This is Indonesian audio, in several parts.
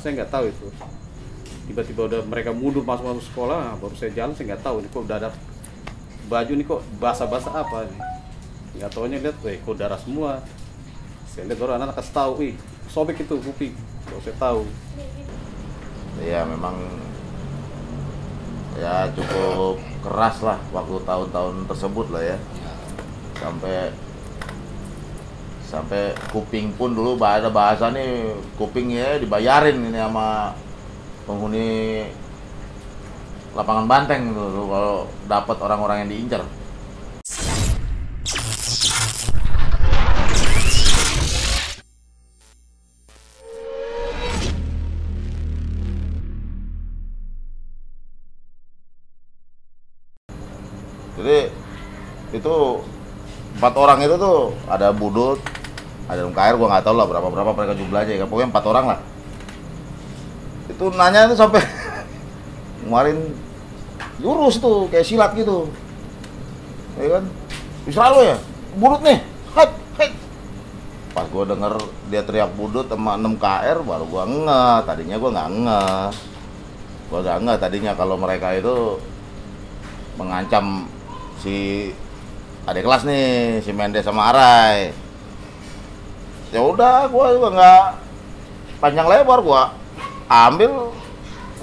saya nggak tahu itu. Tiba-tiba udah mereka mundur masuk sekolah, baru saya jalan, saya nggak tahu ini kok udah ada baju nih kok basah-basah apa nih. Nggak taunya lihat, kok darah semua. Saya lihat baru anak-anak kasih tahu, sobek itu kuping. Baru saya tahu. Ya memang ya cukup keras lah waktu tahun-tahun tersebut lah ya. Sampai kuping pun dulu ada bahasa nih, kupingnya dibayarin ini sama penghuni lapangan banteng tuh kalau dapat orang-orang yang diincar. Jadi itu 4 orang itu tuh ada Budut, ada MKR, gua nggak tahu lah berapa mereka jumlahnya, ya pokoknya 4 orang lah. Itu nanya itu sampai kemarin jurus tuh kayak silat gitu, ya kan? Bisa lo ya, Budut nih, hai. Pas gua denger dia teriak Budut sama 6 KR, baru gua ngeh. Tadinya gua nggak ngeh tadinya kalau mereka itu mengancam si adik kelas nih, si Mendes sama Arai. Ya udah, gua juga nggak panjang lebar, gua ambil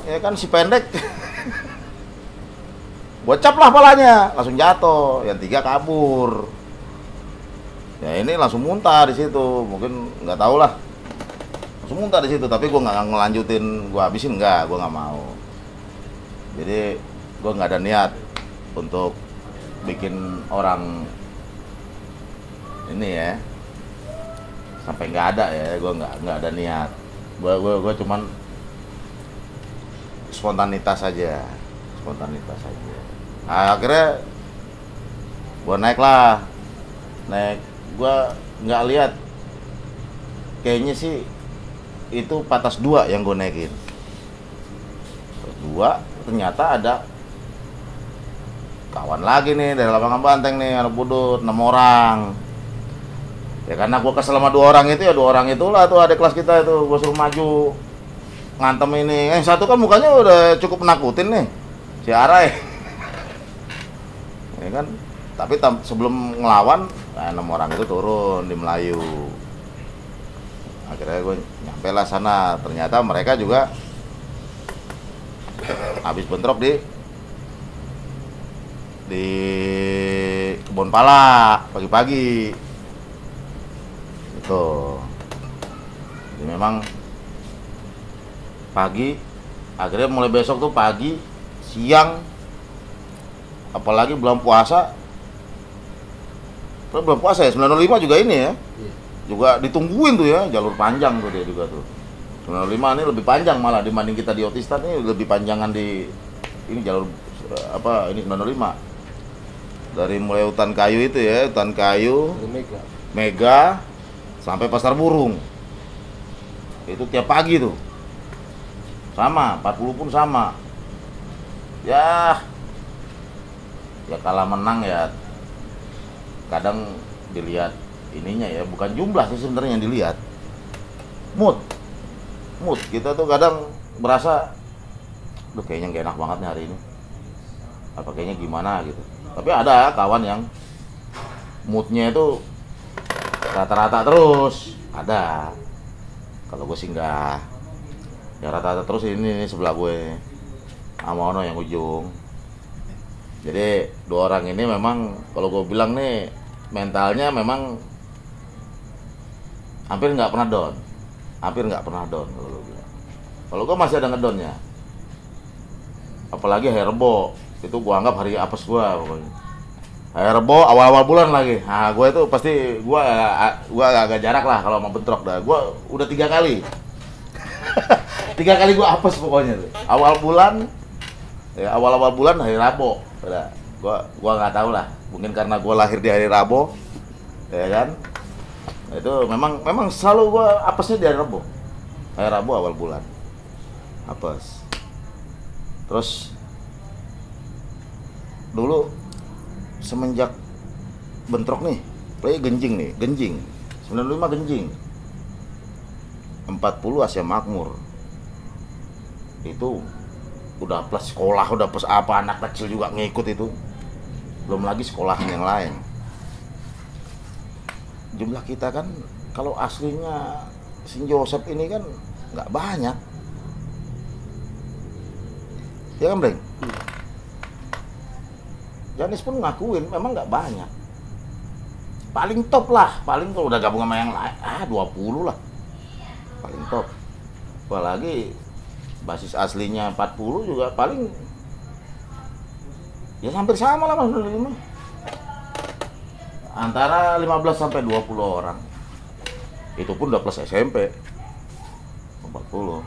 ya kan si pendek. Gua cap lah palanya, langsung jatuh. Yang 3 kabur. Ya ini langsung muntah di situ, mungkin nggak tahu lah. Langsung muntah di situ, tapi gua nggak ngelanjutin, gua habisin gua nggak mau. Jadi gua nggak ada niat untuk bikin orang ini ya sampai nggak ada ya, gue nggak ada niat, gue cuman spontanitas aja. Nah, akhirnya gue naik, gue nggak lihat, kayaknya sih itu patas 2 yang gue naikin. Patas 2 ternyata ada kawan lagi nih dari lapangan banteng nih, anak Budut, 6 orang. Ya karena gue kesel sama 2 orang itu, ya 2 orang itulah tuh adik kelas kita itu, gue suruh maju ngantem ini. Yang satu kan mukanya udah cukup menakutin nih, si Arai. Ya kan, tapi sebelum ngelawan, 6 orang itu turun di Melayu. Akhirnya gue nyampe lah sana, ternyata mereka juga habis bentrok di kebun pala pagi-pagi itu. Jadi memang pagi, akhirnya mulai besok tuh pagi, siang, apalagi bulan puasa ya, 95 juga ini ya, juga ditungguin tuh ya, jalur panjang tuh dia juga tuh. 95 ini lebih panjang malah dibanding kita di Otista, ini lebih panjangan di ini jalur apa ini 95. Dari mulai hutan kayu itu ya, hutan kayu, Mega, sampai Pasar Burung. Itu tiap pagi tuh. Sama, 40 pun sama. Ya kalah menang ya. Kadang dilihat ininya ya, bukan jumlah sih sebenarnya yang dilihat. Mood kita tuh kadang berasa, kayaknya nggak enak banget nih hari ini. Apa kayaknya gimana gitu. Tapi ada kawan yang moodnya itu rata-rata terus, ada. Kalau gue sih enggak, ya rata-rata terus. Ini sebelah gue sama Ono yang ujung. Jadi 2 orang ini memang kalau gue bilang nih, mentalnya memang hampir nggak pernah down kalau gue masih ada ngedonnya. Apalagi Herbo, itu gua anggap hari apes gua pokoknya. Herbo awal-awal bulan lagi. Nah, gua itu pasti gua agak jarak lah kalau mau bentrok dah. Gua udah 3 kali. 3 kali gua apes pokoknya tuh. Awal bulan hari Rabu. Udah. Gua nggak tahu lah. Mungkin karena gua lahir di hari Rabu. Ya kan? Itu memang selalu gua apesnya di hari Rabu. Hari Rabu awal bulan. Apes. Terus dulu semenjak bentrok nih, play genjing 95 genjing, 40 Asia Makmur. Itu udah plus sekolah, udah plus apa, anak kecil juga ngikut itu. Belum lagi sekolahan yang lain. Jumlah kita kan kalau aslinya Saint Joseph ini kan nggak banyak. Ya kan, Breng? Janis pun ngakuin memang nggak banyak. Paling top lah, paling kalau udah gabung sama yang lain, 20 lah. Paling top. Apalagi basis aslinya 40 juga paling ya hampir sama lah Mas. Antara 15 sampai 20 orang. Itu pun udah plus SMP. 40.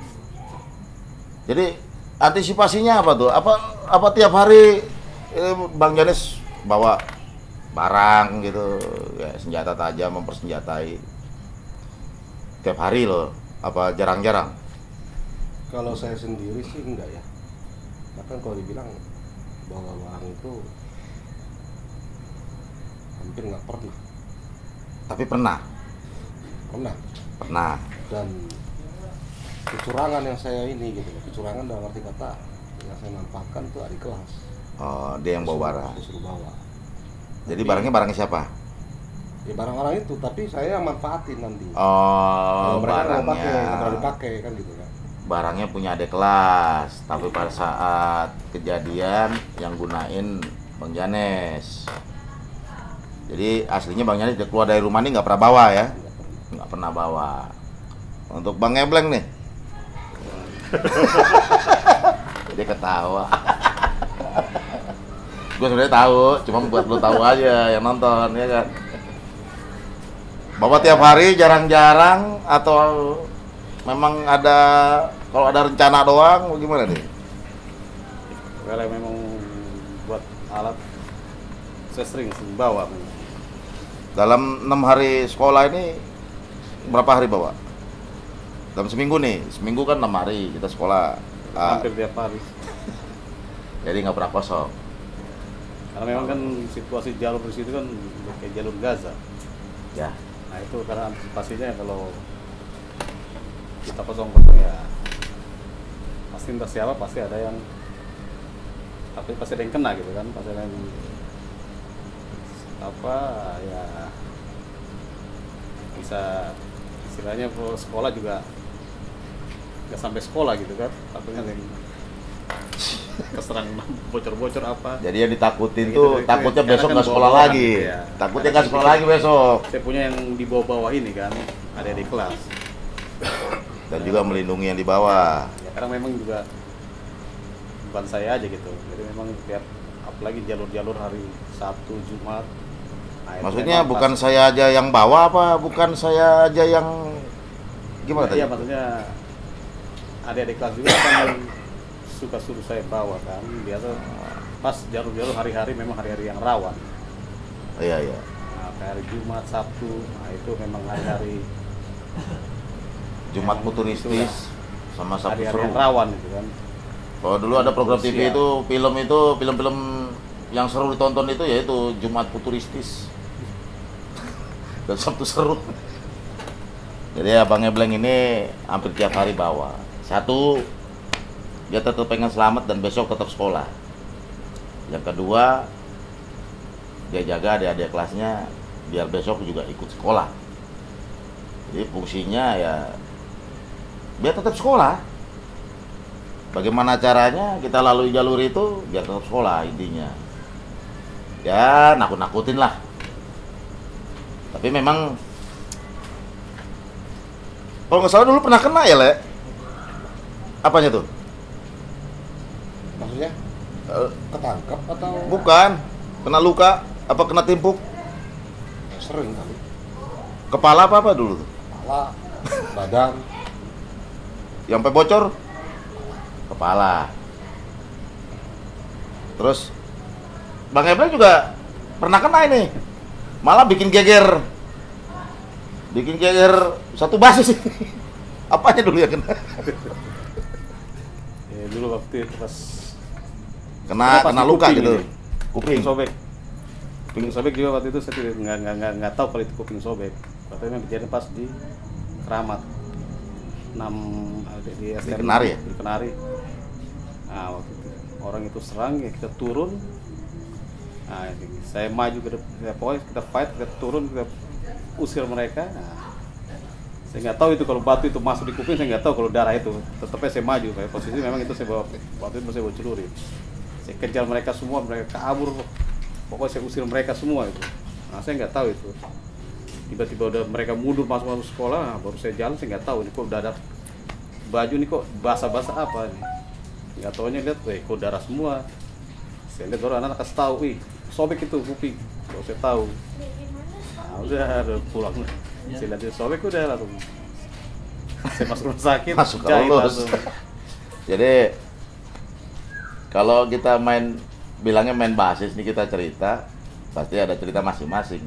Jadi antisipasinya apa tuh? Apa tiap hari Bang Janis bawa barang gitu, ya senjata tajam, mempersenjatai tiap hari loh? Apa jarang-jarang? Kalau saya sendiri sih enggak ya. Bahkan kalau dibilang bawa barang itu hampir nggak pernah. Tapi pernah. Pernah. Dan kecurangan yang saya ini gitu, kecurangan dalam arti kata yang saya manfaatkan itu adik kelas. Oh, dia yang bawa barang. Disuruh bawa. Jadi barangnya siapa? Ya barang-barang itu, tapi saya yang manfaatin nanti. Oh, kalau mereka nggak pakai, barangnya. nggak pernah dipakai kan gitu kan. Barangnya punya adik kelas, tapi pada saat kejadian yang gunain Bang Janes. Jadi aslinya Bang Janes keluar dari rumah ini nggak pernah bawa ya? Nggak pernah bawa. Untuk Bang Ngebleng nih. Dia ketawa. Gue sebenarnya tahu, cuma buat lu tahu aja yang nonton ya kan. Bawa tiap hari jarang-jarang atau memang ada kalau ada rencana doang gimana nih? Kalau memang buat alat saya sering bawa. Dalam 6 hari sekolah ini berapa hari bawa? Dalam seminggu nih, seminggu kan 6 hari kita sekolah. Hampir tiap hari. Jadi nggak pernah kosong. Karena memang kan situasi jalur di situ kan kayak jalur Gaza. Ya. Nah itu karena antisipasinya kalau kita kosong-kosong ya pasti entah siapa pasti ada yang kena gitu kan, pasti ada yang apa ya bisa istilahnya sekolah juga nggak sampai sekolah gitu kan, takutnya yang keserang bocor-bocor apa. Jadi yang ditakutin gitu, tuh gitu, takutnya karena besok kan nggak sekolah bawa-bawa lagi. gitu ya. Takutnya nggak sekolah lagi besok. Saya punya yang di bawah-bawah ini kan, ada di kelas. Dan juga melindungi yang di bawah. Ya karena memang juga bukan saya aja gitu. Jadi memang tiap apalagi jalur-jalur hari Sabtu, Jumat. Nah, itu Maksudnya memang bukan pas. saya aja yang bawa apa? Bukan saya aja yang gimana tadi? Iya maksudnya adik-adik kelas juga kan yang suka suruh saya bawa kan. Biasa pas jalur-jalur hari-hari memang hari-hari yang rawan. Iya, iya. Nah, kayak hari Jumat, Sabtu, nah itu memang hari-hari Jumat yang futuristis sama Sabtu hari-hari seru. yang rawan gitu kan. Kalau dulu ada program TV Siap. itu film-film yang seru ditonton itu yaitu Jumat futuristis dan Sabtu seru. Jadi Abang Ngebleng ini hampir tiap hari bawa. Satu, dia tetap pengen selamat dan besok tetap sekolah. Yang kedua, dia jaga adik-adik kelasnya biar besok juga ikut sekolah. Jadi fungsinya ya biar tetap sekolah. Bagaimana caranya kita lalui jalur itu biar tetap sekolah intinya. Ya nakut-nakutin lah. Tapi memang kalau nggak salah dulu pernah kena ya, Le? Apanya tuh? Maksudnya ketangkap atau Bukan, kena luka, apa kena timpuk? sering kali? Kepala apa dulu tuh? Kepala, badan. Yang sampai bocor? Kepala. Terus Bang Ebleng juga pernah kena ini. Malah bikin geger satu basis. Apanya dulu yang kena? Ya, dulu waktu itu pas Kena luka kuping gitu. ini. Kuping sobek. Kuping sobek juga waktu itu saya tidak nggak tahu kalau itu kuping sobek. Waktu itu memang kejadian pas di Keramat. Di STM, Kenari ya? Di Kenari. Nah, waktu itu orang itu serang, ya kita turun. Nah, saya maju ke depan, ya, pokoknya kita fight, kita turun, kita usir mereka. Nah, saya nggak tahu itu kalau batu itu masuk di kuping, saya nggak tahu kalau darah itu. Tetapnya saya maju, kayak posisi memang itu saya bawa, waktu itu saya bawa celurit. Saya kejar mereka semua, mereka kabur. Pokoknya saya usir mereka semua itu. Nah, saya nggak tahu itu. Tiba-tiba udah mereka mundur masuk sekolah, nah, baru saya jalan, saya nggak tahu ini kok udah ada baju nih kok basah-basah apa nih. Nggak taunya lihat, kok darah semua. Saya lihat baru anak-anak kasih tahu, sobek itu kuping. Baru saya tahu. Nah, udah pulang. Saya lihat dia sobek udah langsung. Saya masuk rumah sakit. Masuk jahit lulus. langsung. Jadi kalau kita bilangnya main basis nih, kita cerita pasti ada cerita masing-masing.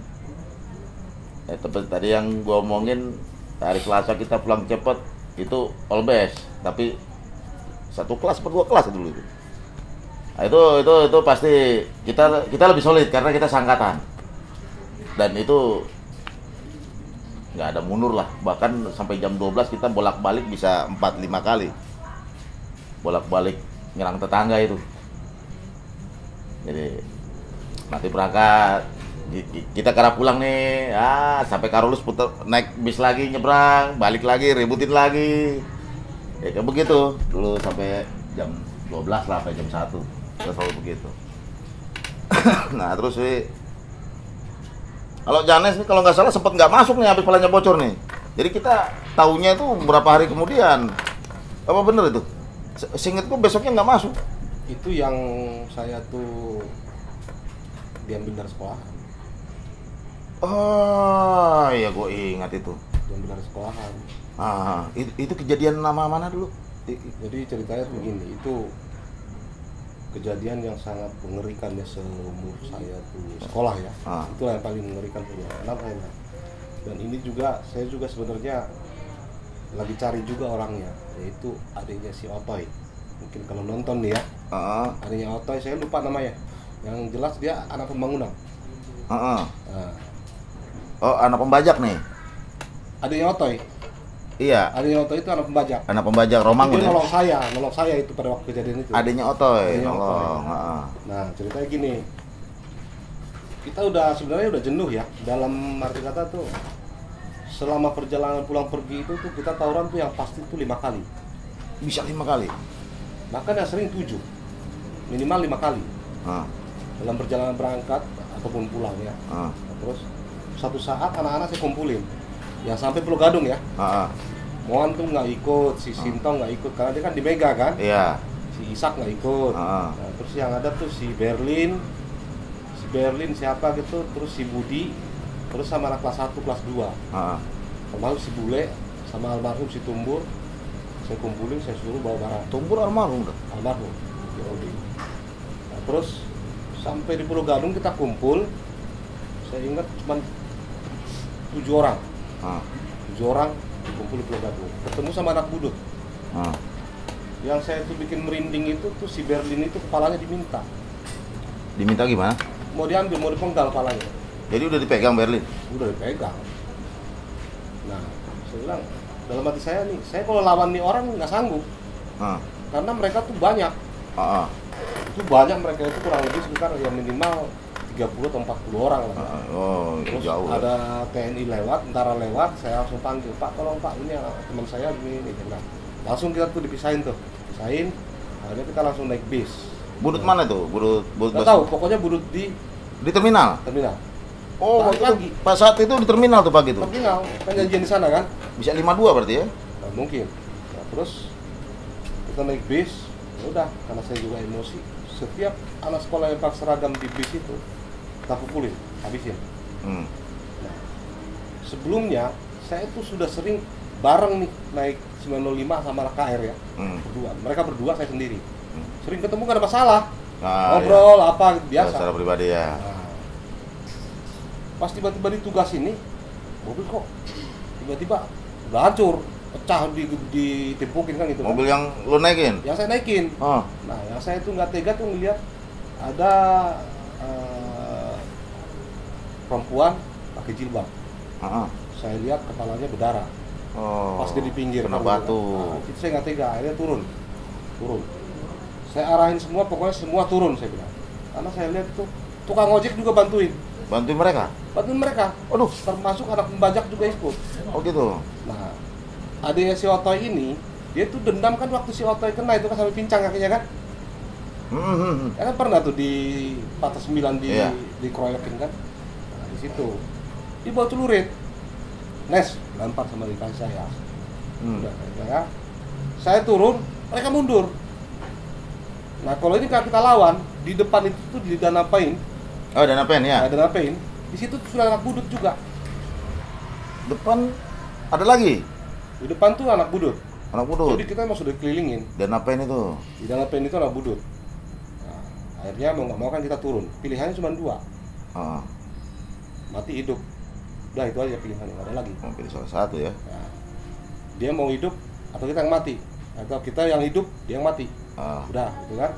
Tadi yang gua omongin, hari Selasa kita pulang cepet itu all best, tapi satu kelas per dua kelas dulu itu. Nah, itu pasti kita lebih solid karena kita sangkatan, dan itu nggak ada mundur lah. Bahkan sampai jam 12 kita bolak-balik bisa 4-5 kali bolak-balik nyerang tetangga itu. Jadi nanti berangkat kita karena pulang nih, sampai Karolus putar naik bis lagi, nyebrang, balik lagi, ributin lagi. Ya kayak begitu dulu sampai jam 12 lah, sampai jam 1 kita selalu begitu. Nah terus kalau Janes nih kalau nggak salah sempat nggak masuk nih, habis palanya bocor nih. Jadi kita tahunya itu beberapa hari kemudian. Apa bener itu? Seingetku besoknya nggak masuk. Itu yang saya tuh diambil dari sekolahan. Oh iya, gue ingat itu. Diambil dari sekolahan. Itu kejadian nama mana dulu? Jadi ceritanya begini, itu kejadian yang sangat mengerikan ya seumur saya tuh sekolah ya. Itulah yang paling mengerikan punya anak saya. Dan ini juga saya juga sebenarnya lagi cari juga orangnya, yaitu adiknya si Otoy. Mungkin kalau nonton nih ya. Adiknya Otoy, saya lupa namanya. Yang jelas dia anak pembangunan. Nah. Oh, anak pembajak nih. Adiknya Otoy. Iya. Adiknya Otoy itu anak pembajak. Anak pembajak Romangun. Dia Ya? nolong saya itu pada waktu kejadian itu. Adiknya Otoy, Adiknya nolong. Nah, ceritanya gini. Kita sebenarnya udah jenuh ya. Dalam arti kata tuh, selama perjalanan pulang pergi itu tuh kita tawuran tuh yang pasti tuh 5 kali. Bisa 5 kali. Bahkan yang sering 7. Minimal 5 kali. Dalam perjalanan berangkat ataupun pulang ya. Terus satu saat anak-anak saya kumpulin yang sampai Pulau Gadung ya. Moan tuh nggak ikut, si Sintong nggak ikut karena dia kan di Mega kan. Iya. Si Isak nggak ikut. Nah, terus yang ada tuh si Berlin siapa gitu, terus si Budi, terus sama anak kelas 1, kelas 2. Termasuk si Bule sama almarhum si Tumbur. Saya kumpulin, saya suruh bawa barang. Tumbur almarhum udah. Almarhum. Nah, terus sampai di Pulau Gadung kita kumpul. Saya ingat cuma 7 orang. 7 orang kumpul di Pulau Gadung. Ketemu sama anak budut. Yang saya tuh bikin merinding itu tuh si Berlin itu kepalanya diminta. Diminta gimana? Mau diambil, mau dipenggal kepalanya. Jadi udah dipegang Berlin? Udah dipegang. Nah, saya bilang dalam hati saya nih, saya kalau lawan nih orang nggak sanggup. Karena mereka tuh banyak. Itu banyak, mereka itu kurang lebih sekitar ya minimal 30 atau 40 orang lah. Terus jauh. Ada TNI lewat, tentara lewat, saya langsung panggil, Pak tolong Pak, ini teman saya ini. Nah, langsung kita tuh dipisahin. Akhirnya kita langsung naik bis. Budut mana tuh? Budut Nggak tahu, pokoknya budut di terminal. Oh, pagi. Pas saat itu di terminal tuh pagi tuh. Terminal, kan janjian di sana kan? Bisa 52 berarti ya? Nah, mungkin. Nah, terus kita naik bis, ya udah, karena saya juga emosi. Setiap anak sekolah yang pakai seragam di bis itu kita pukulin, habisin. Nah, sebelumnya saya tuh sudah sering bareng nih naik 905 sama KR ya, berdua. Mereka berdua, saya sendiri. Sering ketemu gak ada masalah, ngobrol iya. Apa biasa. Secara pribadi ya. Nah, pas tiba-tiba di tugas ini, mobil kok tiba-tiba udah hancur, pecah, ditimpukin kan gitu. Mobil kan? Yang lo naikin? Yang saya naikin. Nah, yang saya tuh nggak tega tuh ngeliat ada perempuan pakai jilbab. Saya lihat kepalanya berdarah. Pas dia di pinggir kena batu. Nah, itu saya nggak tega, akhirnya turun. Saya arahin semua, pokoknya semua turun saya bilang. Karena saya lihat itu tukang ojek juga bantuin mereka. Aduh, termasuk anak pembajak juga ikut. Oh gitu. Nah, adiknya si Otoy ini, dia tuh dendam kan waktu si Otoy kena itu kan sampai pincang kakinya kan. Ya kan pernah tuh di patah 9 dikeroyokin kan. Nah, di situ dia bawa celurit, Nes lempar sama di kaki saya. Udah, saya turun, mereka mundur. Nah kalau ini kalau kita lawan, di depan itu tuh di Danapain. Oh, Danapain ya? Danapain, di situ sudah anak budut juga. Depan ada lagi? Di depan tuh anak budut. Jadi kita emang sudah kelilingin. Danapain itu? Di Danapain itu anak budut. Nah, akhirnya mau nggak mau kan kita turun. Pilihannya cuma 2. Mati hidup. Udah itu aja pilihannya, nggak ada lagi. Mau pilih salah satu ya? Nah, dia mau hidup atau kita yang mati, atau kita yang hidup dia yang mati. Udah gitu kan.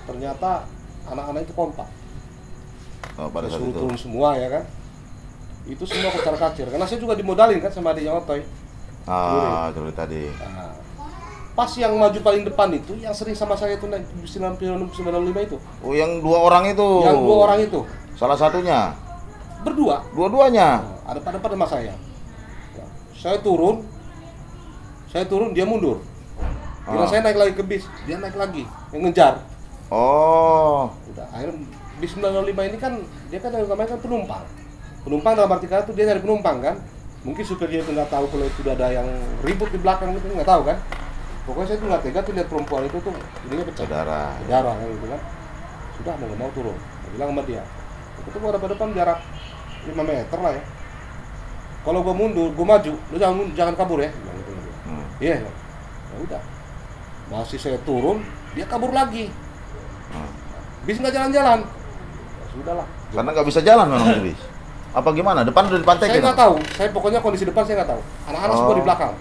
Ternyata anak-anak itu kompak. Pada saat itu turun semua ya kan. Itu semua kocar-kacir karena saya juga dimodalin kan sama adiknya Otoy. Celurit tadi. Nah, pas yang maju paling depan itu yang sering sama saya itu naik 95 itu. Oh, yang 2 orang itu. Yang 2 orang itu. Salah satunya. Berdua. Dua-duanya. Ada pada sama saya. Nah, saya turun, dia mundur. Bila saya naik lagi ke bis, dia naik lagi, yang ngejar. Udah, akhirnya bis 905 ini kan, dia kan yang namanya kan penumpang. Penumpang dalam arti kata itu dia nyari penumpang kan. Mungkin supir dia itu nggak tahu kalau itu udah ada yang ribut di belakang gitu, nggak tahu kan. Pokoknya saya tuh nggak tega tuh lihat perempuan itu tuh, ininya pecah. Darah kan gitu kan. Sudah mau turun. Saya bilang sama dia, itu gua ada pada depan jarak 5 meter lah ya. Kalau gua mundur, gua maju, lu jangan kabur ya. Iya. Ya udah. Masih saya turun, dia kabur lagi. Bis nggak jalan-jalan. Ya sudahlah. Karena nggak bisa jalan memang bis. Apa gimana? Depan udah dipantekin? Saya nggak tahu. Saya pokoknya kondisi depan saya nggak tahu. Anak-anak semua di belakang.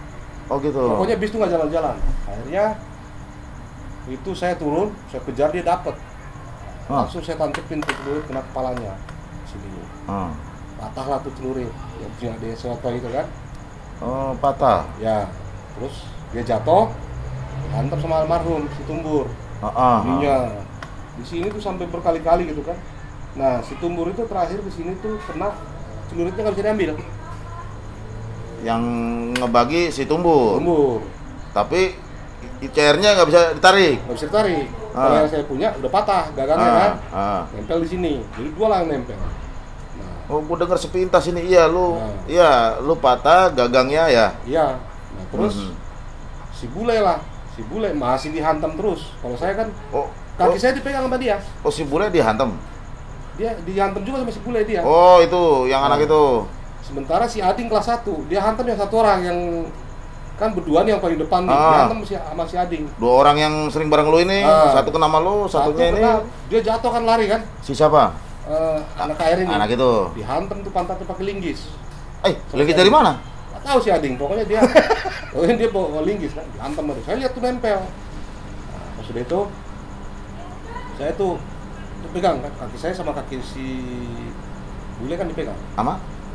Oh gitu. Pokoknya bis itu nggak jalan-jalan. Akhirnya itu saya turun, saya kejar dia dapat. Langsung saya tancapin tuh celurit kena kepalanya sini. Patahlah tuh celurit yang punya dia Otoy itu kan. Oh, patah. Ya. Terus dia jatuh, dihantam sama almarhum si Tumbur. Ininya di sini tuh sampai berkali-kali gitu kan. Nah si Tumbur itu terakhir di sini tuh kena celuritnya nggak bisa diambil. Yang ngebagi si Tumbur. Tapi ICR-nya nggak bisa ditarik. Kalau yang saya punya udah patah gagangnya kan. Nempel di sini. Jadi 2 lah yang nempel. Oh, gua dengar sepintas ini. Lu patah gagangnya ya. Iya. Nah, terus si bule masih dihantam terus. Kalau saya kan kaki saya dipegang sama dia. Oh, si bule dihantam. Dia dihantam juga sama si bule dia. Oh, itu yang anak itu. Sementara si Ading kelas 1, dia hantam yang 1 orang yang kan berdua nih yang paling depan nih. Dia hantam sama si Ading. 2 orang yang sering bareng lu ini, satu kena sama lu, satunya ini. Dia jatuh kan lari kan. Si siapa? Anak air ini. Anak itu. Dihantam tuh pantatnya pakai linggis. Linggis dari mana? Nggak tahu si Ading, pokoknya dia dia bawa linggis kan, dihantam itu. Saya lihat tuh nempel. Nah, pas sudah itu saya tuh dipegang kan, kaki saya sama kaki si bule kan dipegang.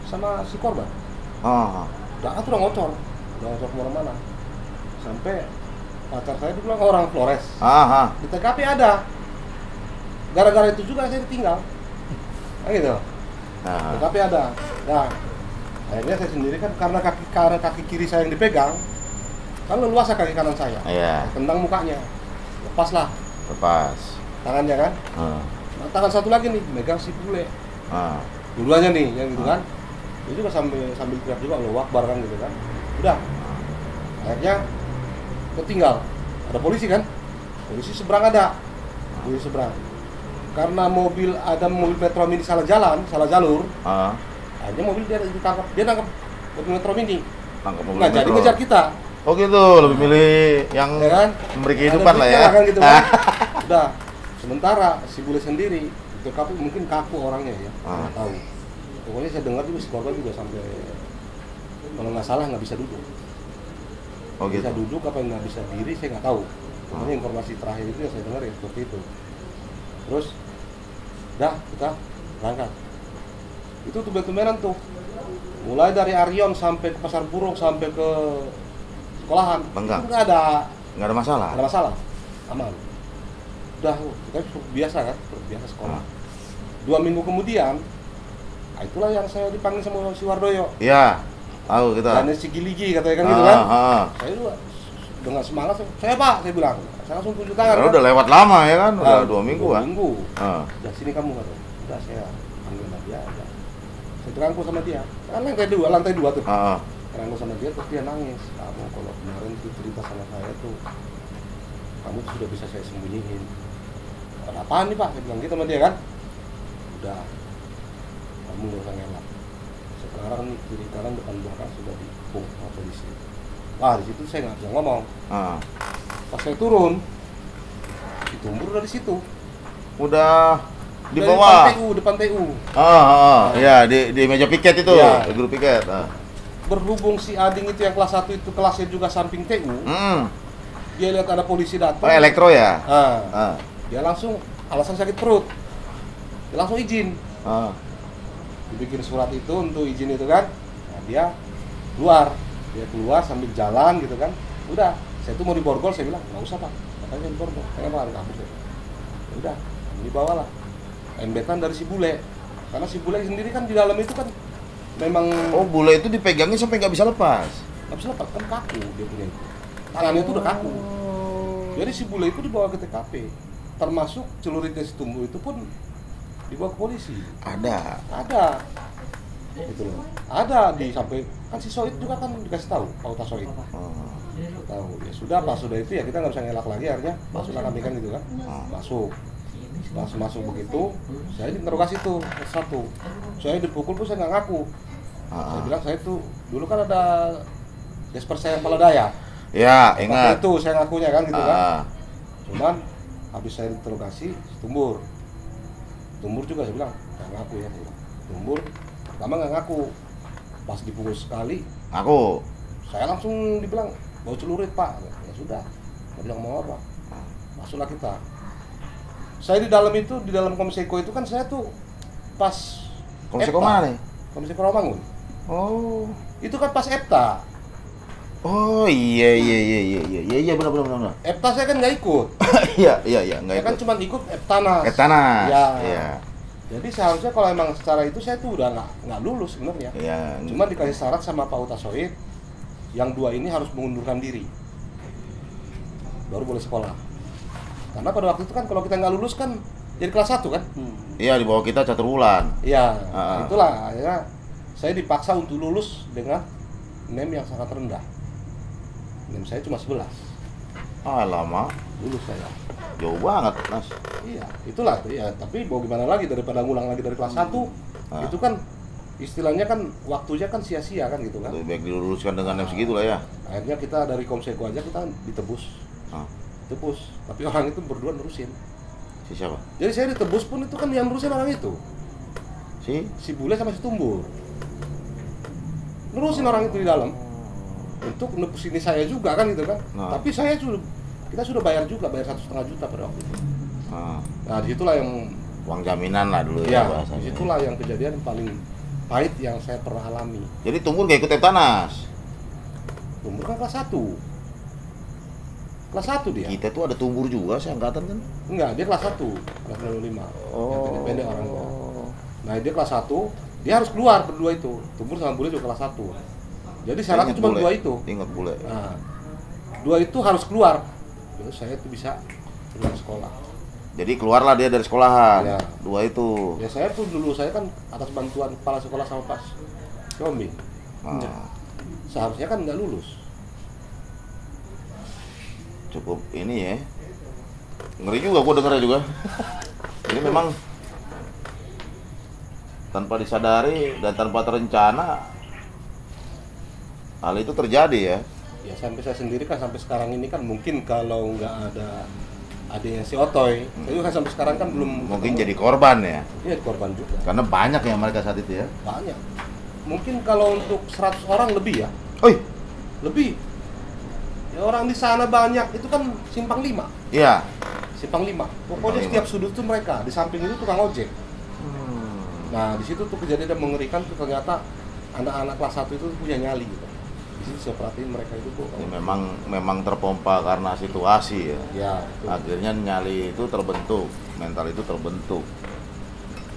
Sama si korban. Darah tuh udah ngocor kemana-mana. Sampai pacar saya bilang orang Flores. Di TKP ada. Gara-gara itu juga saya ditinggal. Nah gitu. TKP ada. Nah, akhirnya saya sendiri kan karena kaki kiri saya yang dipegang, kan leluasa kaki kanan saya. Tendang mukanya. Lepas tangannya kan. Nah, tangan satu lagi nih megang si bule. Dua-duanya nih yang gitu kan. Dia juga sambil teriak juga Allahu Akbar kan gitu kan. Udah. Akhirnya ketinggal. Ada polisi kan? Polisi seberang ada. Polisi seberang. Karena ada mobil Metro Mini salah jalur. Akhirnya mobil dia ditangkap. Dia nangkap mobil Metro Mini. Nggak jadi ngejar kita. Oh gitu, lebih milih yang ya kan? Memberi kehidupan lah ya. Kan, gitu kan. Udah. Sementara si bule sendiri itu mungkin kaku orangnya ya. Nggak tahu. Pokoknya saya dengar juga si korban juga sampai kalau nggak salah nggak bisa duduk. Oh gitu. Bisa duduk apa nggak bisa diri saya nggak tahu. Pokoknya informasi terakhir itu yang saya dengar ya seperti itu. Terus, dah kita berangkat. Itu tumben-tumbenan tuh. Mulai dari Arion sampai ke Pasar Burung sampai ke sekolahan. Lenggang. Itu nggak ada masalah. Aman. udah kita biasa kan, biasa sekolah. 2 minggu kemudian, nah itulah yang saya dipanggil sama si Wardoyo. Iya, tahu kita. Dan si Giligi katanya kan gitu kan. Saya juga dengan semangat, saya Pak, saya bilang, saya langsung tunjuk tangan. Karena udah lewat lama ya kan, udah 2 minggu kan. 2 minggu. Udah sini kamu kan. Udah saya panggil sama dia. Saya terangkul sama dia. Kan lantai 2 tuh. Terangkul sama dia terus dia nangis. Kamu kalau kemarin itu cerita sama saya tuh, kamu tuh sudah bisa saya sembunyiin. Ada apaan nih Pak? Saya bilang gitu sama dia kan. Udah, kamu gak usah ngelak. Sekarang nih kiri kanan depan belakang sudah dikepung sama polisi. Wah di situ saya nggak bisa ngomong. Pas saya turun, si Tumbur udah di situ. Udah di bawah. Depan TU. Ya di meja piket itu, ya. Guru piket. Berhubung si Ading itu yang kelas 1 itu kelasnya juga samping TU. Dia lihat ada polisi datang. Oh, elektro ya? Dia langsung alasan sakit perut. Dia langsung izin. Dibikin surat itu untuk izin itu kan. Nah, dia keluar sambil jalan gitu kan. Udah, saya tuh mau diborgol, saya bilang nggak usah Pak, katanya diborgol, saya nggak kabur. Udah, dibawalah embetan dari si bule, karena si bule sendiri kan di dalam itu kan memang. Oh, bule itu dipegangin sampai nggak bisa lepas. Nggak bisa lepas, kan kaku dia punya itu. Tangannya itu udah kaku. Jadi si bule itu dibawa ke TKP, termasuk celuritnya si Tumbuh itu pun dibawa ke polisi. Ada. Gitu loh. Ada di sampai kan si Soid juga kan dikasih tahu, Pauta Soid. Tahu ya sudah pas sudah itu ya kita nggak bisa ngelak lagi akhirnya masuklah kami kan gitu kan. Masuk begitu saya diinterogasi tuh satu. Saya dipukul pun saya nggak ngaku. Saya bilang saya tuh dulu kan ada Desper saya yang Paladaya. Ya, ingat. Itu saya ngakunya kan gitu kan. Cuman habis saya interogasi Tumbur juga saya bilang nggak ngaku ya. Tumbur pertama nggak ngaku, pas dipukul sekali aku saya langsung dibilang bau celurit Pak. Ya sudah, nggak bilang mau apa, masuklah kita. Saya di dalam Komseko itu kan saya tuh pas Komseko mana nih? Komseko Rawamangun. Oh, itu kan pas EPTA. Oh iya benar. EPTA saya kan nggak ikut. Iya nggak ikut. Saya kan cuma ikut EPTANAS. Ya. Jadi seharusnya kalau emang secara itu saya tuh udah nggak lulus sebenarnya. Ya. Cuma dikasih syarat sama Pak Utasoid, yang 2 ini harus mengundurkan diri, baru boleh sekolah. Karena pada waktu itu kan kalau kita nggak lulus kan jadi kelas 1 kan. Iya, di bawah kita catur bulan. Iya. Itulah akhirnya saya dipaksa untuk lulus dengan NEM yang sangat rendah. NEM saya cuma 11. Lama Lulus saya. Jauh banget, Mas. Iya, itulah ya. Tapi mau gimana lagi daripada ngulang lagi dari kelas 1, itu kan istilahnya kan waktunya kan sia-sia kan gitu kan. Lebih baik diluluskan dengan NEM segitu lah ya. Akhirnya kita dari Komseko aja kita ditebus. Tebus, tapi orang itu berdua nerusin. Si siapa? Jadi saya ditebus pun itu kan yang nerusin orang itu. Si Bule sama si Tumbur. Nerusin orang itu di dalam. Untuk nebus ini saya juga kan gitu kan. Tapi kita sudah bayar 1,5 juta pada waktu itu. Nah disitulah yang uang jaminan lah dulu ya bahasanya. Disitulah yang kejadian paling pahit yang saya pernah alami. Jadi Tumbur gak ikut EPTANAS? Tumbur kan kelas 1. Kelas 1 dia. Kita tuh ada Tumbur juga seangkatan kan? Enggak, dia kelas 1, kelas 05. Pendek orangnya. Nah dia kelas 1, dia harus keluar berdua itu. Tumbur sama Bule juga kelas 1. Jadi syaratnya cuma 2 itu. Ingat Bule. Nah, 2 itu harus keluar. Terus saya tuh bisa keluar sekolah. Jadi keluarlah dia dari sekolahan. Ya. 2 itu. Ya saya tuh dulu saya kan atas bantuan kepala sekolah sama Pak Yombing. Seharusnya kan nggak lulus. Cukup ini ya. Ngeri juga gua dengarnya juga. Ini memang tanpa disadari dan tanpa terencana hal itu terjadi ya. Ya sampai saya sendiri kan sampai sekarang ini kan mungkin kalau nggak ada adanya si Otoy, saya juga sampai sekarang kan belum mungkin jadi korban ya. Iya korban juga. Karena banyak ya mereka saat itu ya. Banyak. Mungkin kalau untuk 100 orang lebih ya. Lebih. Ya orang di sana banyak, itu kan simpang 5. Iya. Simpang 5. Pokoknya setiap sudut tuh mereka, di samping itu tukang ojek. Nah, di situ tuh kejadian yang mengerikan tuh ternyata anak-anak kelas 1 itu punya nyali gitu. Di sini saya perhatiin mereka itu kok. Ini memang terpompa karena situasi ya. Ya, betul. Akhirnya nyali itu terbentuk, mental itu terbentuk.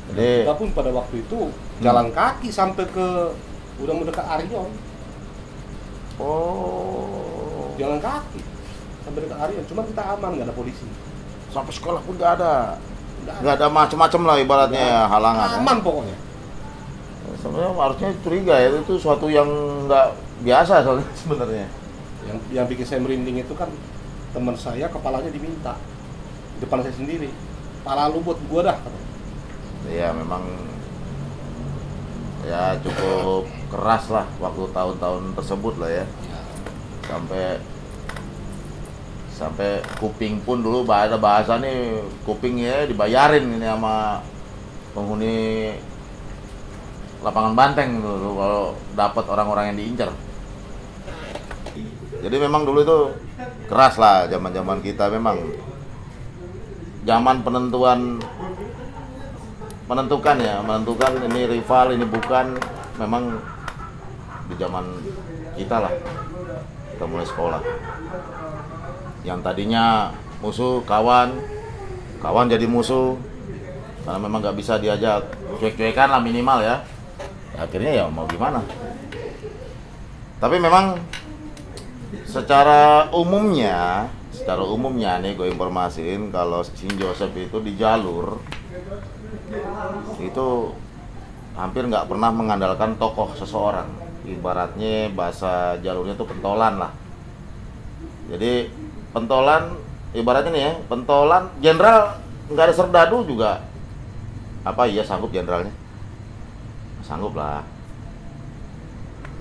Dan Jadi kita pun pada waktu itu jalan kaki sampai ke udah mendekat Arion. oh, Jalan kaki sampai dekat Arion, cuma kita aman, nggak ada polisi. sampai sekolah pun nggak ada. Nggak Nggak ada macem-macem lah ibaratnya ya, halangan. aman pokoknya. Sebenarnya harusnya curiga ya, itu suatu yang nggak biasa soalnya sebenarnya. Yang bikin saya merinding itu kan teman saya kepalanya diminta di depan saya sendiri. Pala lu buat gua dah. Ya memang ya cukup keras lah waktu tahun-tahun tersebut lah ya. Sampai kuping pun dulu ada bahasa nih, kupingnya dibayarin ini sama penghuni lapangan banteng dulu kalau dapat orang-orang yang diincar. Jadi memang dulu itu keras lah zaman-zaman kita, memang zaman menentukan ini rival ini bukan, memang di zaman kita lah kita mulai sekolah. Yang tadinya musuh kawan jadi musuh karena memang nggak bisa diajak cuek-cuekan lah minimal ya. Akhirnya ya mau gimana. Tapi memang secara umumnya nih gue informasiin kalau Sing Joseph itu di jalur itu hampir nggak pernah mengandalkan tokoh seseorang. Ibaratnya bahasa jalurnya itu pentolan lah. Jadi pentolan ibaratnya nih ya, pentolan jenderal nggak ada serdadu juga apa iya sanggup jenderalnya, sanggup lah.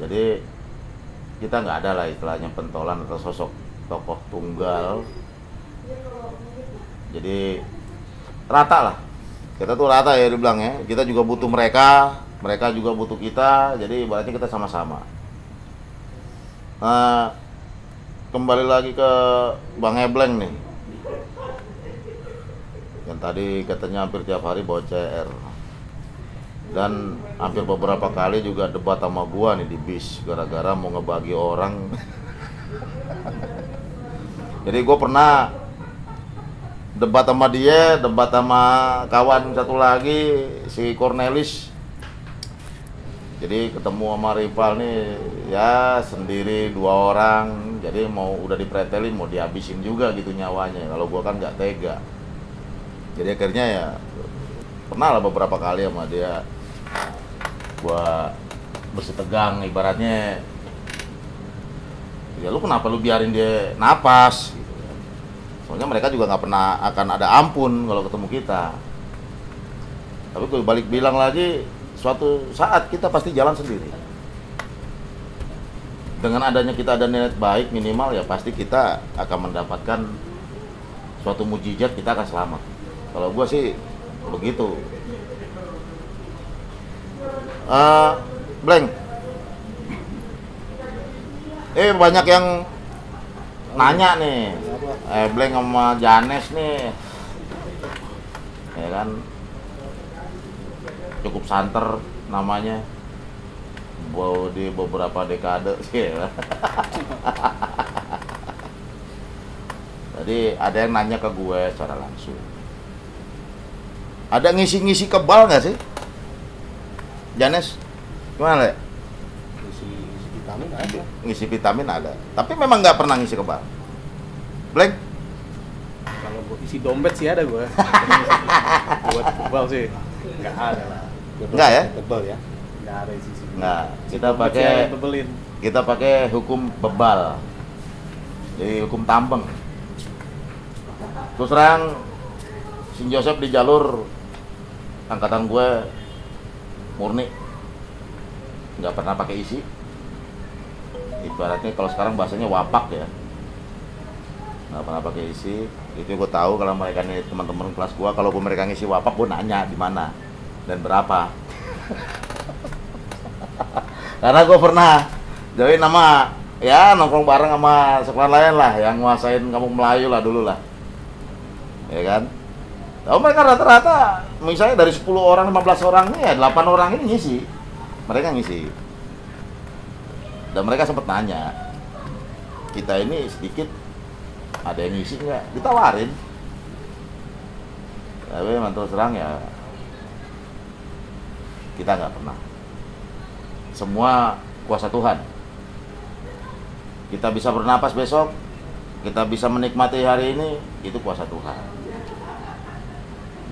Jadi kita nggak ada lah istilahnya pentolan atau sosok tokoh tunggal. Jadi rata lah, kita tuh rata ya dibilang ya. Kita juga butuh mereka juga butuh kita. Jadi ibaratnya kita sama-sama. Nah, kembali lagi ke Bang Ebleng nih, yang tadi katanya hampir tiap hari bawa CR dan hampir beberapa kali juga debat sama gua nih di bis gara-gara mau ngebagi orang. Jadi gua pernah debat sama dia, debat sama kawan satu lagi si Cornelis. Jadi ketemu sama rival nih ya sendiri 2 orang, jadi mau udah dipretelin mau dihabisin juga gitu nyawanya. Kalau gua kan nggak tega. Jadi akhirnya ya pernah lah beberapa kali sama dia gua bersih tegang ibaratnya. Ya lu kenapa lu biarin dia napas gitu. Soalnya mereka juga nggak pernah akan ada ampun kalau ketemu kita. Tapi gue balik bilang lagi, suatu saat kita pasti jalan sendiri. Dengan adanya kita ada niat baik minimal ya pasti kita akan mendapatkan suatu mujizat, kita akan selamat. Kalau gue sih begitu. Blank. Banyak yang nanya nih. Blank sama Janes nih. Ya kan? Cukup santer namanya, bau di beberapa dekade sih ya. Jadi ada yang nanya ke gue secara langsung, ada ngisi-ngisi kebal nggak sih Janes? Gimana Le? Ngisi vitamin ada. Ngisi vitamin ada, tapi memang nggak pernah ngisi kebal. Blank? Kalau buat isi dompet sih ada gue. Buat kebal sih nggak ada lah. Enggak ya? Tebal ya. Nggak ada isi. Nggak. Kita Dompet sih ada pakai yang tebelin. kita pakai hukum bebal, jadi hukum tambeng. Terus terang, Sing Joseph di jalur angkatan gue murni, nggak pernah pakai isi. Ibaratnya kalau sekarang bahasanya wapak ya, nggak pernah pakai isi. Itu gue tahu kalau mereka nih teman-teman kelas gue, kalau mereka ngisi wapak, gue nanya di mana dan berapa. Karena gue pernah join nama ya nongkrong bareng sama sekolah lain lah yang nguasain kampung Melayu lah dulu lah, ya kan. Tahu mereka rata-rata misalnya dari 10 orang 15 orang nih ya 8 orang ini ngisi, mereka ngisi. Dan mereka sempat nanya, kita ini sedikit ada yang ngisi nggak? Ditawarin. Tapi memang terus terang ya, kita nggak pernah. Semua kuasa Tuhan. Kita bisa bernapas besok, kita bisa menikmati hari ini, itu kuasa Tuhan.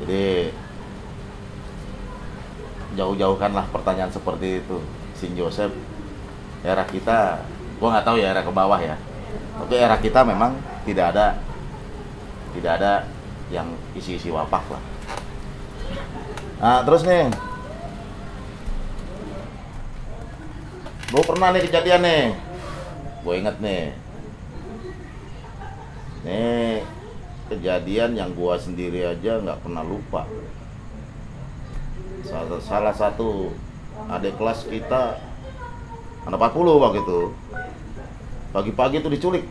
Jadi jauh-jauhkanlah pertanyaan seperti itu. Sin Joseph, era kita, gua nggak tahu ya era ke bawah ya, tapi era kita memang tidak ada yang isi-isi wapak lah. Nah terus nih, gue pernah nih kejadian nih, gue inget nih kejadian yang gue sendiri aja nggak pernah lupa. Salah satu adik kelas kita, anak 40 waktu itu, pagi-pagi tuh diculik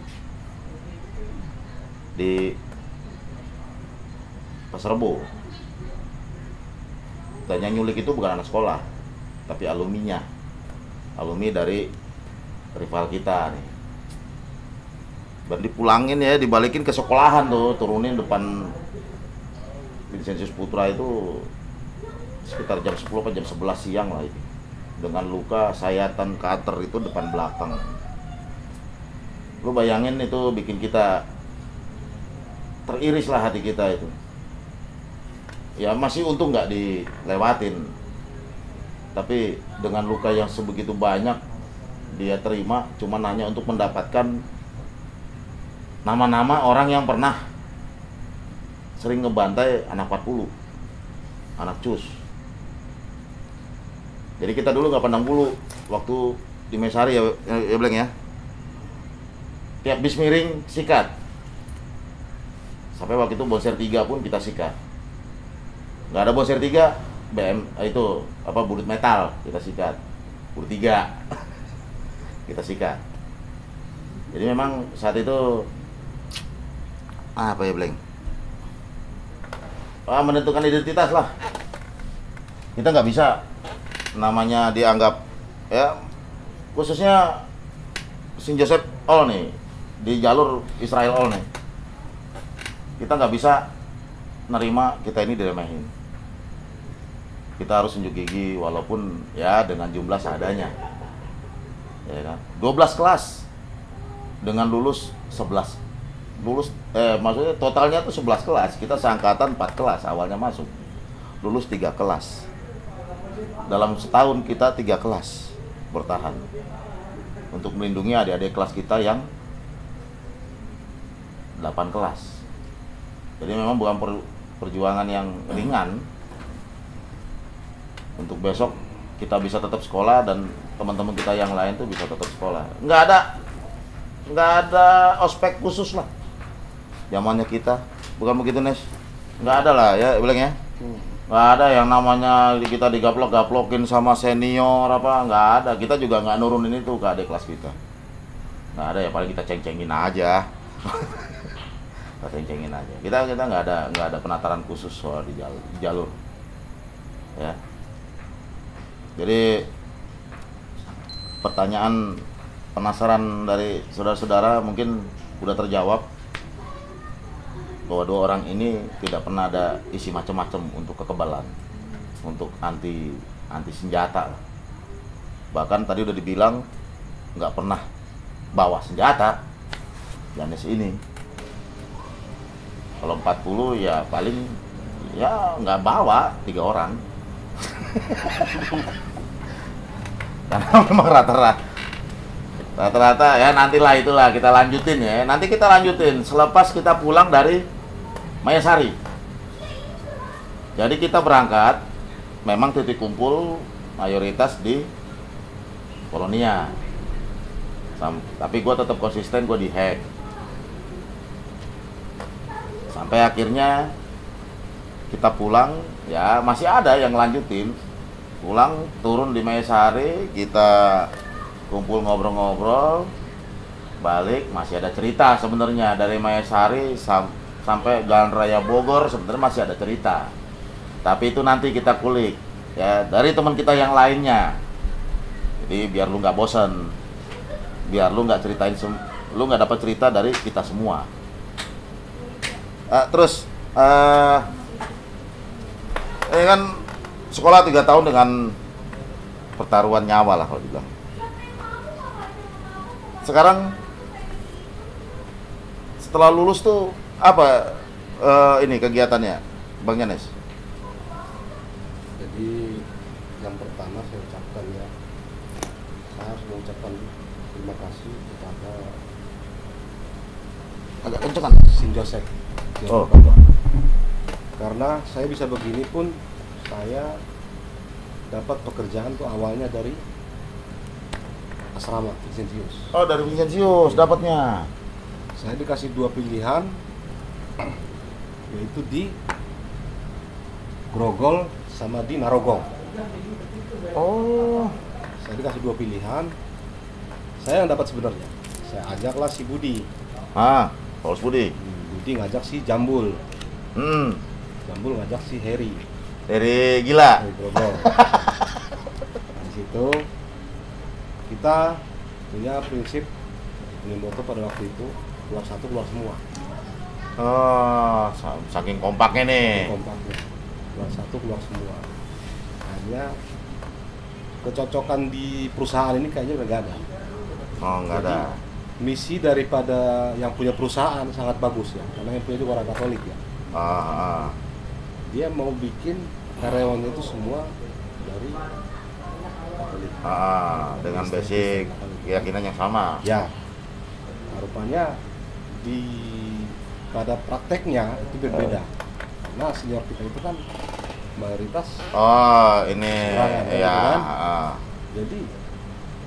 di Pasar Rebo. Dan yang nyulik itu bukan anak sekolah, tapi alumni dari rival kita nih. Dan dipulangin ya, dibalikin ke sekolahan tuh, turunin depan Vincenzius Putra itu sekitar jam 10 atau jam 11 siang lah itu. Dengan luka sayatan cutter itu depan belakang. Lu bayangin itu bikin kita teriris lah hati kita itu. Ya masih untung nggak dilewatin, tapi dengan luka yang sebegitu banyak dia terima cuma hanya untuk mendapatkan nama-nama orang yang pernah sering ngebantai anak 40, anak cus. Jadi kita dulu nggak pandang bulu waktu di Mesari ya Bleng ya, tiap bis miring sikat, sampai waktu itu Bonser 3 pun kita sikat. Nggak ada Bonser 3, BM itu apa, bulut metal kita sikat, bulut 3 kita sikat. Jadi memang saat itu apa ya Bleng, menentukan identitas lah. Kita nggak bisa namanya dianggap ya, khususnya Sin Joseph All nih di jalur Israel All nih, kita nggak bisa nerima kita ini diremehin. Kita harus unjuk gigi walaupun ya dengan jumlah seadanya, ya kan. 12 kelas dengan lulus 11 maksudnya totalnya tuh 11 kelas. Kita seangkatan 4 kelas awalnya masuk, lulus 3 kelas. Dalam setahun kita 3 kelas bertahan untuk melindungi adik-adik kelas kita yang 8 kelas. Jadi memang bukan perjuangan yang ringan. Untuk besok kita bisa tetap sekolah dan teman-teman kita yang lain tuh bisa tetap sekolah. Nggak ada ospek khusus lah. Zamannya kita bukan begitu, Nes. Nggak ada lah ya, bilang ya. Nggak ada yang namanya kita digaplok-gaplokin sama senior apa, nggak ada. Kita juga nggak nurunin itu ke adik kelas kita. Nggak ada ya, paling kita ceng-cengin aja. Kita ceng-cengin aja. Kita nggak ada penataran khusus soal di jalur. Ya. Jadi pertanyaan penasaran dari saudara-saudara mungkin udah terjawab bahwa 2 orang ini tidak pernah ada isi macam-macam untuk kekebalan, untuk anti senjata. Bahkan tadi udah dibilang nggak pernah bawa senjata Yanes ini. Kalau 40 ya paling ya nggak bawa 3 orang. Karena memang rata-rata ya, nantilah itulah kita lanjutin ya. Nanti kita lanjutin selepas kita pulang dari Mayasari. Jadi kita berangkat, memang titik kumpul mayoritas di Polonia. Tapi gue tetap konsisten, gue di-hack. Sampai akhirnya kita pulang, ya masih ada yang lanjutin. Pulang, turun di Mayasari, kita kumpul ngobrol-ngobrol, balik masih ada cerita sebenarnya dari Mayasari sampai Jalan Raya Bogor, sebenarnya masih ada cerita. Tapi itu nanti kita kulik ya dari teman kita yang lainnya. Jadi biar lu nggak bosen. biar lu nggak ceritain lu nggak dapat cerita dari kita semua. Terus ini kan sekolah 3 tahun dengan pertaruhan nyawa lah kalau dibilang. Sekarang setelah lulus tuh apa ini kegiatannya, Bang Yanes? Jadi yang pertama saya ucapkan ya, saya harus mengucapkan terima kasih kepada Agak kenceng kan? Sin Joseph. Oh. Karena saya bisa begini pun saya dapat pekerjaan tuh awalnya dari asrama Vincentius. Oh, dari Vincentius dapatnya. Saya dikasih 2 pilihan, yaitu di Grogol sama di Narogong. Oh, Saya dikasih 2 pilihan. Saya yang dapat sebenarnya. Saya ajaklah si Budi. Paulus Budi. Budi ngajak si Jambul. Hmm. Jambul ngajak si Heri. Dari gila. Dari Grogol. Di situ kita punya prinsip, punya moto pada waktu itu, keluar satu keluar semua. Oh, saking kompaknya nih. Kompaknya. Keluar satu keluar semua. Hanya kecocokan di perusahaan ini kayaknya udah gak ada. Oh, nggak Jadi, ada. misi daripada yang punya perusahaan sangat bagus ya, karena yang punya itu orang Katolik ya. Dia mau bikin karyawannya itu semua dari Katolik. Dengan basic keyakinan yang sama. Ya, nah, rupanya pada prakteknya itu berbeda. Karena senior kita itu kan mayoritas Oh, ini orang, ya. kan? Jadi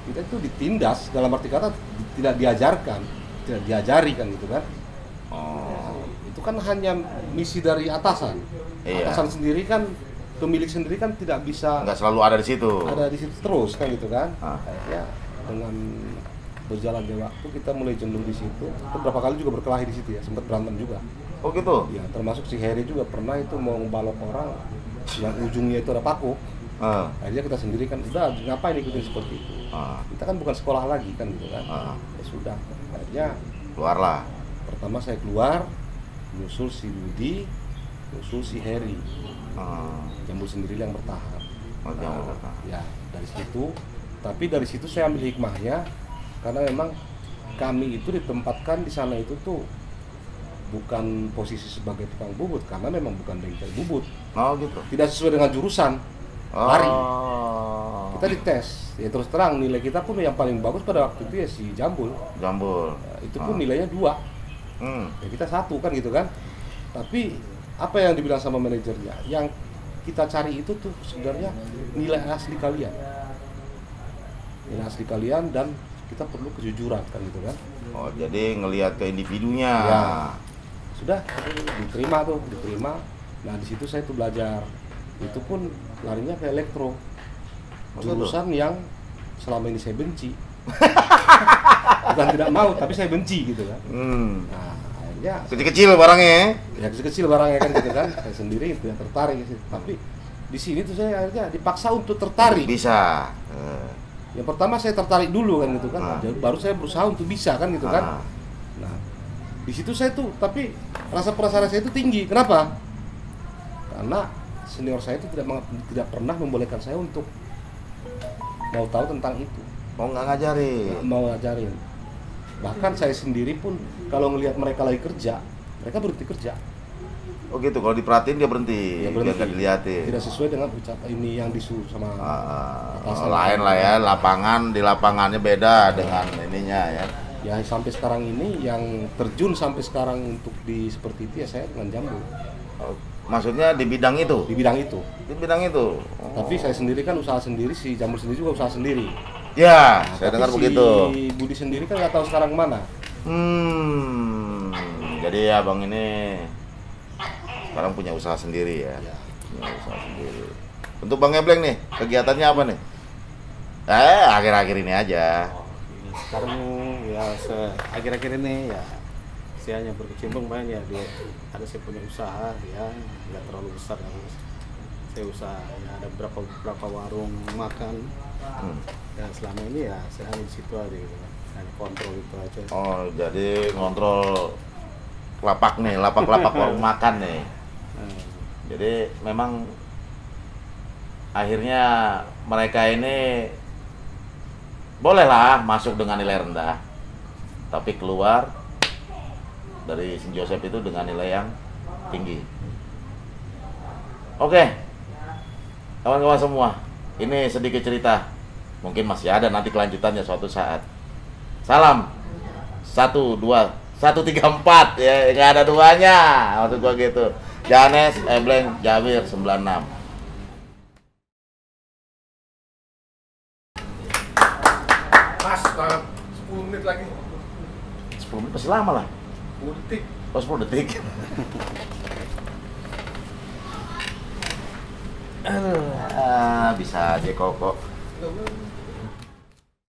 kita itu ditindas, dalam arti kata tidak diajarkan, tidak diajari kan gitu kan. Itu kan hanya misi dari atasan. Iya. Atasan sendiri kan, pemilik sendiri kan tidak bisa Nggak selalu ada di situ. ada di situ terus kan gitu kan. Akhirnya dengan berjalannya waktu kita mulai jenuh di situ. Beberapa kali juga berkelahi di situ ya, sempat berantem juga. Oh gitu. Ya, termasuk si Heri juga pernah itu mau membalok orang yang ujungnya itu ada paku. Akhirnya kita sendiri kan udah ngapain ikutin seperti itu. Kita kan bukan sekolah lagi kan gitu kan. Ya sudah. Akhirnya Keluarlah. pertama saya keluar, nyusul si Budi, nyusul si Heri. Jambul sendiri yang bertahan. Ya dari situ. Tapi dari situ saya ambil hikmahnya, karena memang kami itu ditempatkan di sana itu tuh bukan posisi sebagai tukang bubut, karena memang bukan bengkel bubut. Oh gitu. Tidak sesuai dengan jurusan lari. Oh. Kita dites, ya terus terang nilai kita pun yang paling bagus pada waktu itu ya si Jambul. Itu pun nilainya 2. Ya kita 1 kan gitu kan. Tapi apa yang dibilang sama manajernya, yang kita cari itu tuh sebenarnya nilai asli kalian. Nilai asli kalian, dan kita perlu kejujuran kan gitu kan. Oh, jadi ngelihat ke individunya. Ya. Sudah diterima. Nah di situ saya tuh belajar. Itu pun larinya ke elektro, jurusan yang selama ini saya benci. Bukan tidak mau, tapi saya benci gitu kan. Nah akhirnya Kecil-kecil barangnya. ya kecil barangnya kan gitu kan. Saya sendiri itu yang tertarik gitu. Tapi di sini tuh saya akhirnya dipaksa untuk tertarik. Bisa. Yang pertama saya tertarik dulu kan gitu kan. Baru saya berusaha untuk bisa kan gitu kan. Nah di situ saya tuh, tapi rasa penasaran saya itu tinggi. Kenapa? Karena senior saya itu tidak pernah membolehkan saya untuk mau tahu tentang itu. Mau nggak ngajarin? Mau ngajarin. Bahkan saya sendiri pun kalau ngelihat mereka lagi kerja, mereka berhenti kerja. Oh gitu, kalau diperhatiin dia berhenti, biar nggak dilihatin. Tidak sesuai dengan ucapan ini yang disuruh sama atasan. Lain lah ya, di lapangannya beda dengan ininya ya. Ya sampai sekarang ini yang terjun sampai sekarang untuk di seperti itu ya saya dengan Jambul. Maksudnya di bidang itu? Di bidang itu. Di bidang itu. Tapi saya sendiri kan usaha sendiri, si Jambul sendiri juga usaha sendiri. Ya, Nah, saya dengar si begitu. Budi sendiri kan nggak tahu sekarang mana. Jadi ya Bang ini sekarang punya usaha sendiri ya. Punya usaha sendiri. Untuk Bang Ebleng nih, kegiatannya apa nih? Akhir-akhir ini aja. Sekarang ya akhir-akhir ini ya saya hanya berkecimpung banyak ya, ada saya punya usaha ya, nggak terlalu besar ya. Saya usaha ya, ada beberapa warung makan. Ya selama ini ya saya hanya di situ aja gitu kan. hanya kontrol itu aja. Oh, jadi ngontrol lapak nih, lapak-lapak warung makan nih. Jadi memang akhirnya mereka ini bolehlah masuk dengan nilai rendah, tapi keluar dari St. Joseph itu dengan nilai yang tinggi. Oke, kawan-kawan semua, ini sedikit cerita. Mungkin masih ada nanti kelanjutannya suatu saat. Salam 1, 2, 1, 3, 4 ya, nggak ada duanya maksud gua gitu. Janes Ebleng Jawir 96. Mas, 10 menit lagi. 10 menit masih lama lah. 10 detik. Oh, 10 detik. Aduh, bisa aja kok.